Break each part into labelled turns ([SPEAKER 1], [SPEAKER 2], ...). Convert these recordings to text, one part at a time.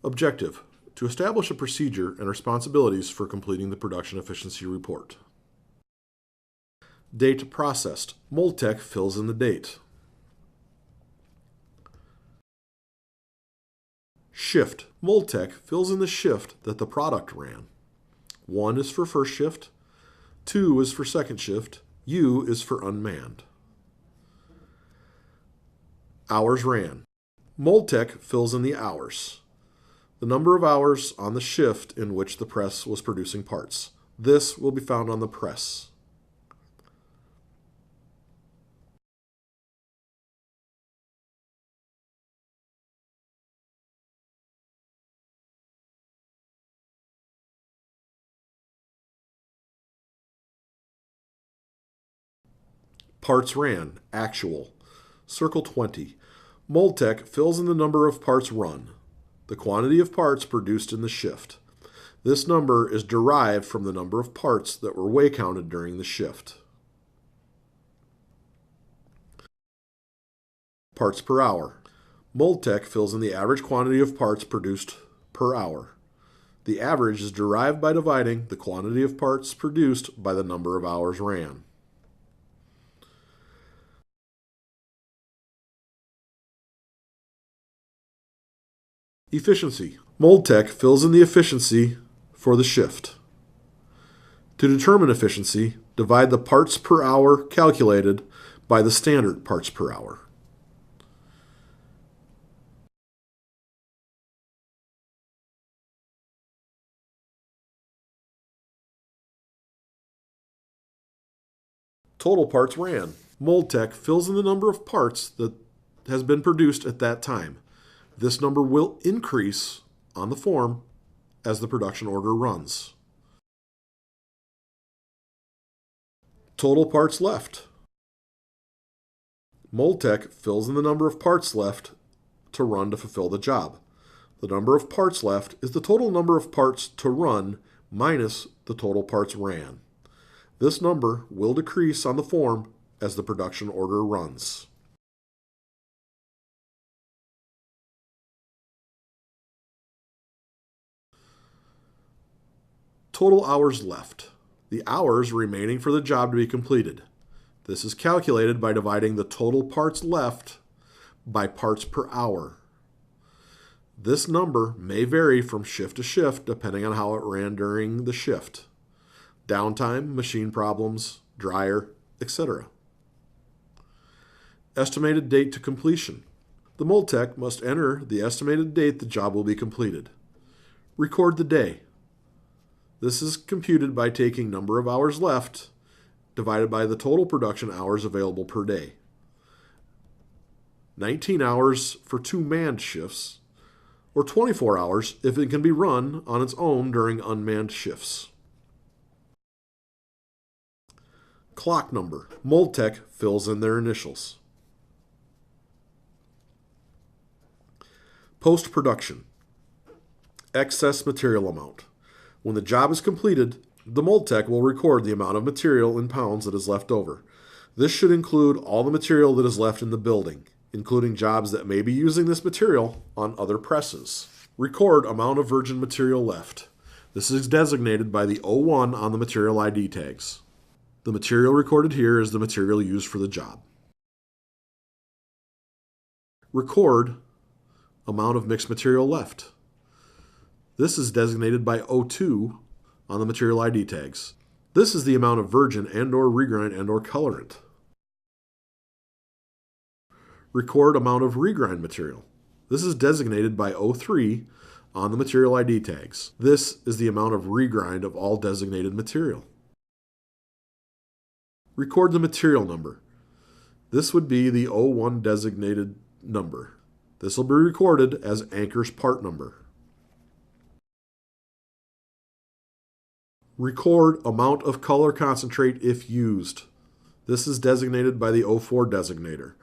[SPEAKER 1] Objective: to establish a procedure and responsibilities for completing the production efficiency report. Date processed. Moldtech fills in the date. Shift. Moldtech fills in the shift that the product ran. 1 is for first shift, 2 is for second shift, U is for unmanned. Hours ran. Moldtech fills in the hours. The number of hours on the shift in which the press was producing parts. This will be found on the press. Parts ran, actual. Circle 20. Moldtech fills in the number of parts run, the quantity of parts produced in the shift. This number is derived from the number of parts that were weigh counted during the shift. Parts per hour. Moldtech fills in the average quantity of parts produced per hour. The average is derived by dividing the quantity of parts produced by the number of hours ran. Efficiency. Moldtech fills in the efficiency for the shift. To determine efficiency, divide the parts per hour calculated by the standard parts per hour. Total parts ran. Moldtech fills in the number of parts that has been produced at that time. This number will increase on the form as the production order runs. Total parts left. Moldtech fills in the number of parts left to run to fulfill the job. The number of parts left is the total number of parts to run minus the total parts ran. This number will decrease on the form as the production order runs. Total hours left. The hours remaining for the job to be completed. This is calculated by dividing the total parts left by parts per hour. This number may vary from shift to shift depending on how it ran during the shift. Downtime, machine problems, dryer, etc. Estimated date to completion. The Moldtech must enter the estimated date the job will be completed. Record the day. This is computed by taking number of hours left divided by the total production hours available per day. 19 hours for 2 manned shifts, or 24 hours if it can be run on its own during unmanned shifts. Clock number. Moldtech fills in their initials. Post-production. Excess material amount. When the job is completed, the Moldtech will record the amount of material in pounds that is left over. This should include all the material that is left in the building, including jobs that may be using this material on other presses. Record amount of virgin material left. This is designated by the O1 on the material ID tags. The material recorded here is the material used for the job. Record amount of mixed material left. This is designated by O2 on the material ID tags. This is the amount of virgin and/or regrind and/or colorant. Record amount of regrind material. This is designated by O3 on the material ID tags. This is the amount of regrind of all designated material. Record the material number. This would be the O1 designated number. This will be recorded as Anchor's part number. Record amount of color concentrate if used. This is designated by the O4 designator.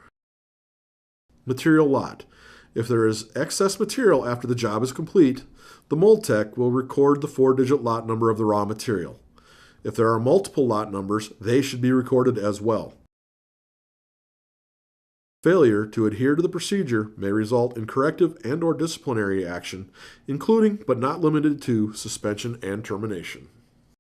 [SPEAKER 1] Material lot. If there is excess material after the job is complete, the Moldtech will record the 4-digit lot number of the raw material. If there are multiple lot numbers, they should be recorded as well. Failure to adhere to the procedure may result in corrective and/or disciplinary action, including but not limited to suspension and termination.